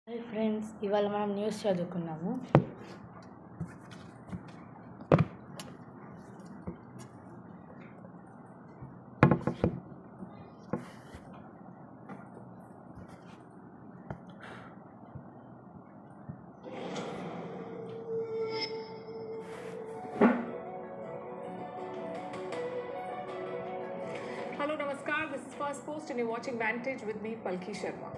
Hi friends, ఇవాళ మనం news చదువుకున్నాము. Hello, Namaskar. This is First Post and you're watching Vantage with me, Palki Sharma.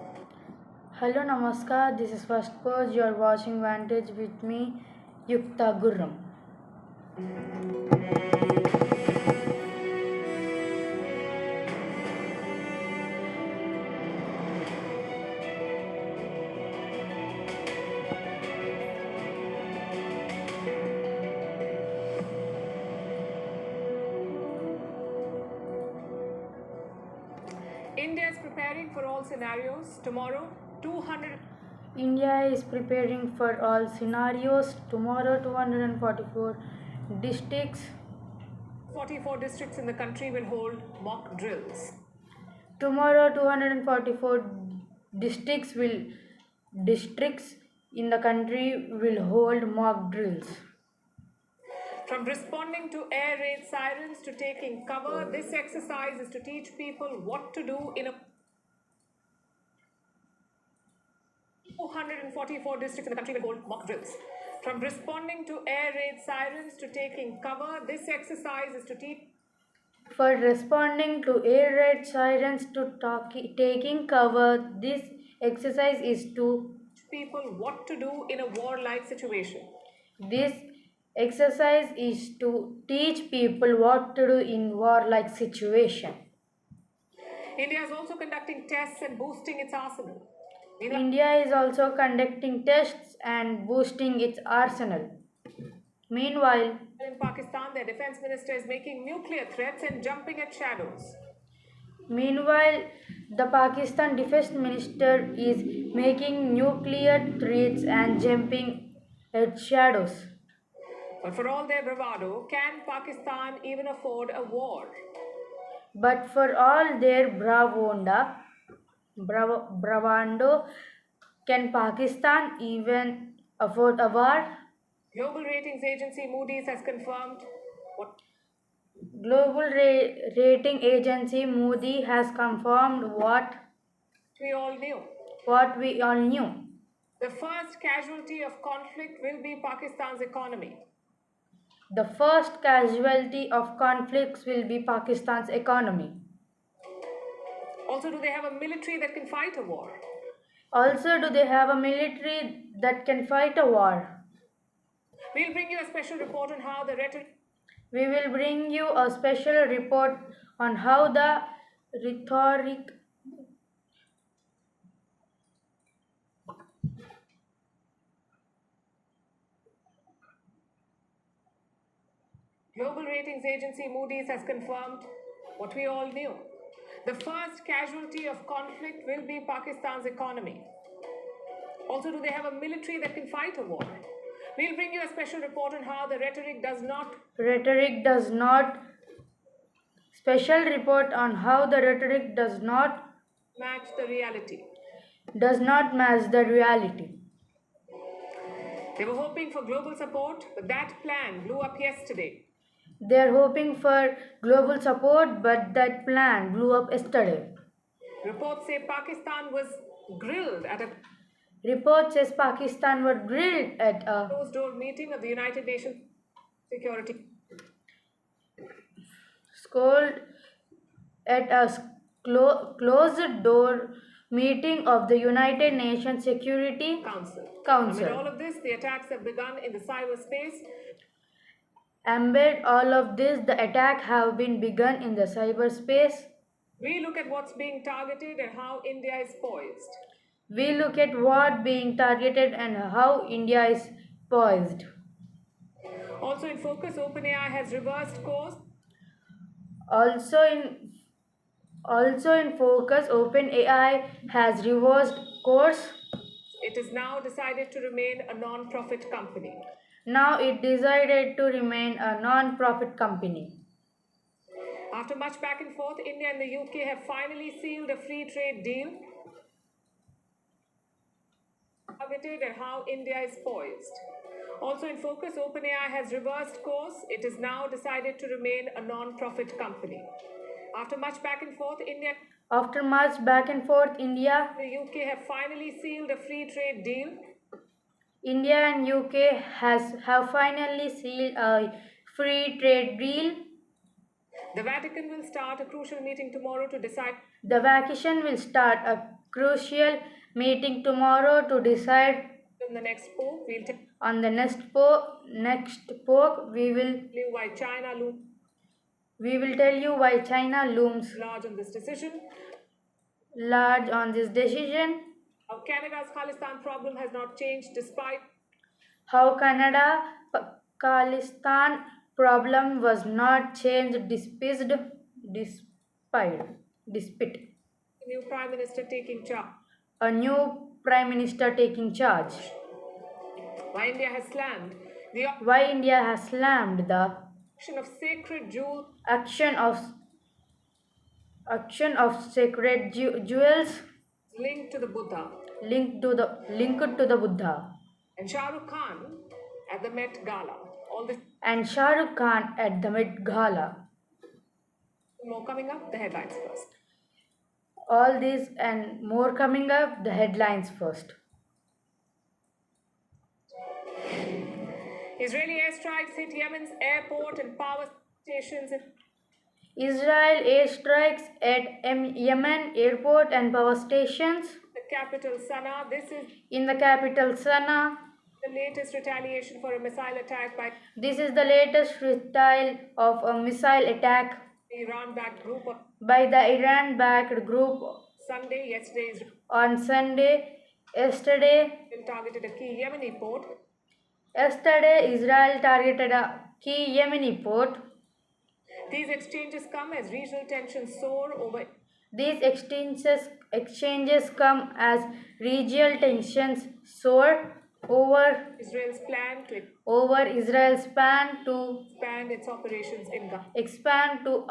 Hello, Namaskar. This is First Post. You are watching Vantage with me, Yukta Gurram. India is preparing for all scenarios. Tomorrow, 200 India is preparing for all scenarios. Tomorrow, 244 districts. 44 districts in the country will hold mock drills. Tomorrow, 244 districts in the country will hold mock drills. From responding to air raid sirens to taking cover, this exercise is to teach people what to do in a 244 districts in the country will hold mock drills. From responding to air raid sirens to taking cover, this exercise is to teach For responding to air raid sirens to taking cover, this exercise is to people what to do in a war-like situation. this exercise is to teach people what to do in war-like situation. India is also conducting tests and boosting its arsenal. India is also conducting tests and boosting its arsenal. Meanwhile, In Pakistan, their defense minister is making nuclear threats and jumping at shadows. Meanwhile, the Pakistan defense minister is making nuclear threats and jumping at shadows. But for all their bravado, can Pakistan even afford a war? But for all their bravado, can Pakistan even afford a war? Global ratings agency Moody's has confirmed what Global rating agency Moody has confirmed what we all knew. we all knew. The first casualty of conflict will be Pakistan's economy. The first casualty of conflicts will be Pakistan's economy. Also, do they have a military that can fight a war? Also, do they have a military that can fight a war? We'll bring you a special report on how the rhetoric We will bring you a special report on how the rhetoric Global ratings agency Moody's has confirmed what we all knew. The first casualty of conflict will be Pakistan's economy. Also, do they have a military that can fight a war? We'll bring you a special report on how the rhetoric does not special report on how the rhetoric does not match the reality. match the reality. They were hoping for global support, but that plan blew up yesterday. They are hoping for global support, but that plan blew up yesterday. Reports say Pakistan was grilled at a Report says Pakistan were grilled at a closed-door meeting of the United Nations Security scold at a closed door meeting of the United Nations Security Council. Council. Amid all of this, the attacks have begun in the cyberspace. Amid all of this, the attack have been begun in the cyberspace. We look at what's being targeted and how India is poised. We look at what being targeted and how India is poised. Also in focus, OpenAI has reversed course. Also in focus, OpenAI has reversed course. It is now decided to remain a non-profit company. Now it decided to remain a non-profit company. After much back and forth, India and the UK have finally sealed a free trade deal. targeted and how India is poised. Also in focus, OpenAI has reversed course. It is now decided to remain a non-profit company. After much back and forth, India After much back and forth, and the UK have finally sealed a free trade deal. India and UK have finally sealed a free trade deal. The Vatican will start a crucial meeting tomorrow to decide The Vatican will start a crucial meeting tomorrow to decide on the next pope. We'll tell on the next pope. you why China looms We will tell you why China looms large on this decision. large on this decision. How Canada's Khalistan problem has not changed despite How Canada Khalistan problem was not changed despite the new Prime Minister taking charge. a new Prime Minister taking charge. Why India has slammed the Why India has slammed the action of sacred jewels action of sacred jewels linked to the Buddha. linked to the Buddha. And Shah Rukh Khan at the Met Gala. All this And Shah Rukh Khan at the Met Gala. more coming up, the headlines first. All this and more coming up, the headlines first. Israeli airstrikes hit Yemen's airport and power stations in Israel airstrikes at Yemen airport and power stations. the capital Sana'a. This is In the capital Sana'a, the latest retaliation for a missile attack by this is the latest retaliation of a missile attack the Iran-backed group on by the Iran-backed group Sunday. Yesterday, on Sunday. Yesterday, Israel targeted a key Yemeni port. Israel targeted a key Yemeni port. These exchanges come as regional tensions soar over These exchanges come as regional tensions soar over Israel's plan to Israel's plan to expand its operations in Gaza. expand to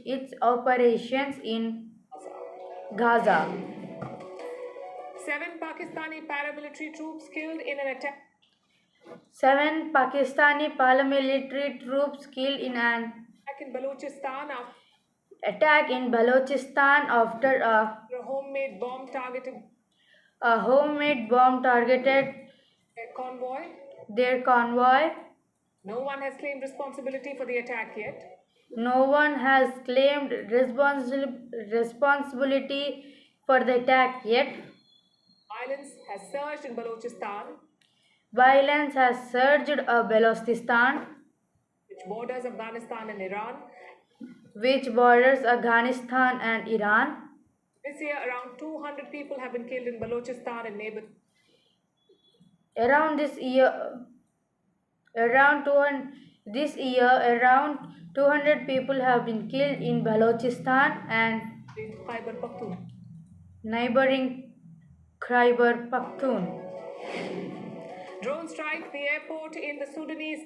its operations in Gaza. 7 Pakistani paramilitary troops killed in an attack 7 Pakistani paramilitary troops killed in an in Balochistan after attack in Balochistan after a homemade bomb targeted a homemade bomb targeted their convoy. their convoy. No one has claimed responsibility for the attack yet. No one has claimed responsibility for the attack yet. Violence has surged in Balochistan, Violence has surged in Balochistan, which borders Afghanistan and Iran. which borders Afghanistan and Iran. This year, around 200 people have been killed in Balochistan and neighboring. Around this year, around 200 people have been killed in Balochistan and Khyber Pakhtunkhwa. neighboring Khyber Pakhtunkhwa. Drone strike the airport in the Sudanese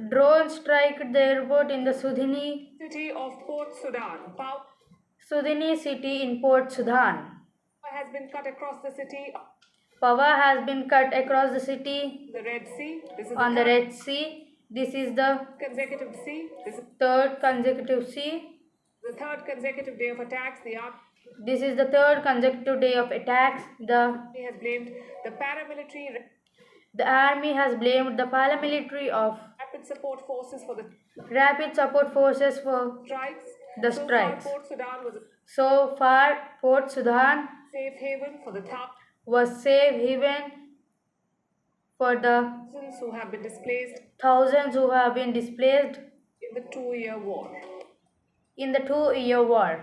Drone strike the airport in the Sudani city of Port Sudan. Power city in Port Sudan. has been cut across the city Power has been cut across the city the Red Sea. This is on the Red Sea. This is the consecutive sea. This is third consecutive sea. the third consecutive day of attacks. This is the third consecutive day of attacks. The Army has blamed the paramilitary army has blamed the paramilitary of rapid support forces for the rapid support forces for strikes. the So far, strikes. Port Sudan was a So far, Port Sudan safe haven for the was safe haven for the thousands who have been displaced thousands who have been displaced in the 2-year war. in the 2-year war.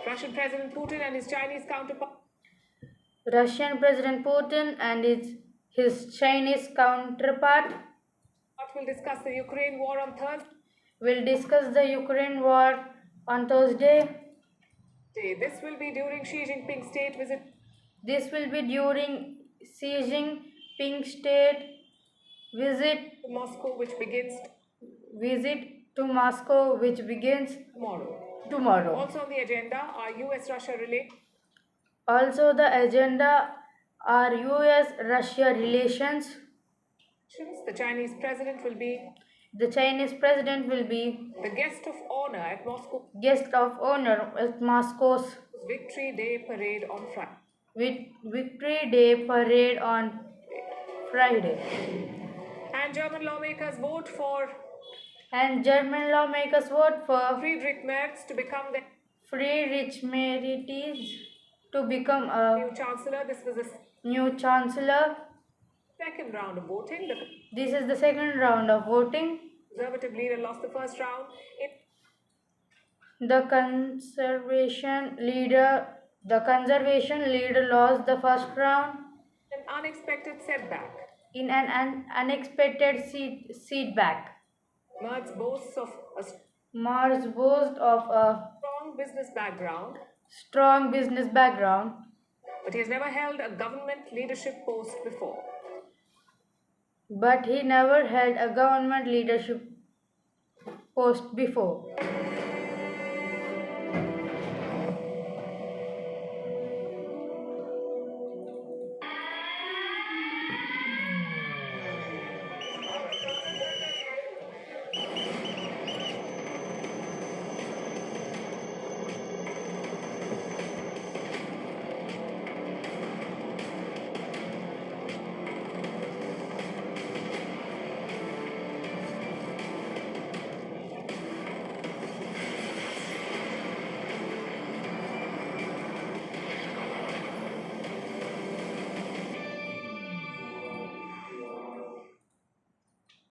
Russian President Putin and his Chinese counterpart Russian President Putin and his Chinese counterpart will discuss the Ukraine war on Thursday. will discuss the Ukraine war on Thursday. This will be during Xi Jinping's state visit This will be during Xi Jinping's state visit to Moscow, which begins tomorrow. tomorrow. Also on the agenda are US-Russia relations Also, the agenda are US-Russia relations. The Chinese president will be The Chinese president will be the guest of honor at Moscow's guest of honor at Moscow's Victory Day parade on Friday. Victory Day parade on Friday. And German lawmakers vote for And German lawmakers vote for Friedrich Merz to become the Friedrich Merz to become new a chancellor. This was the new chancellor. second round of voting. The This is the second round of voting. conservative leader lost the first round in The conservation leader lost the first round an unexpected setback. in an unexpected setback. Merz boasts of a Mars boasts of a strong business background, strong business background, but he has never held a government leadership post before. but he never held a government leadership post before.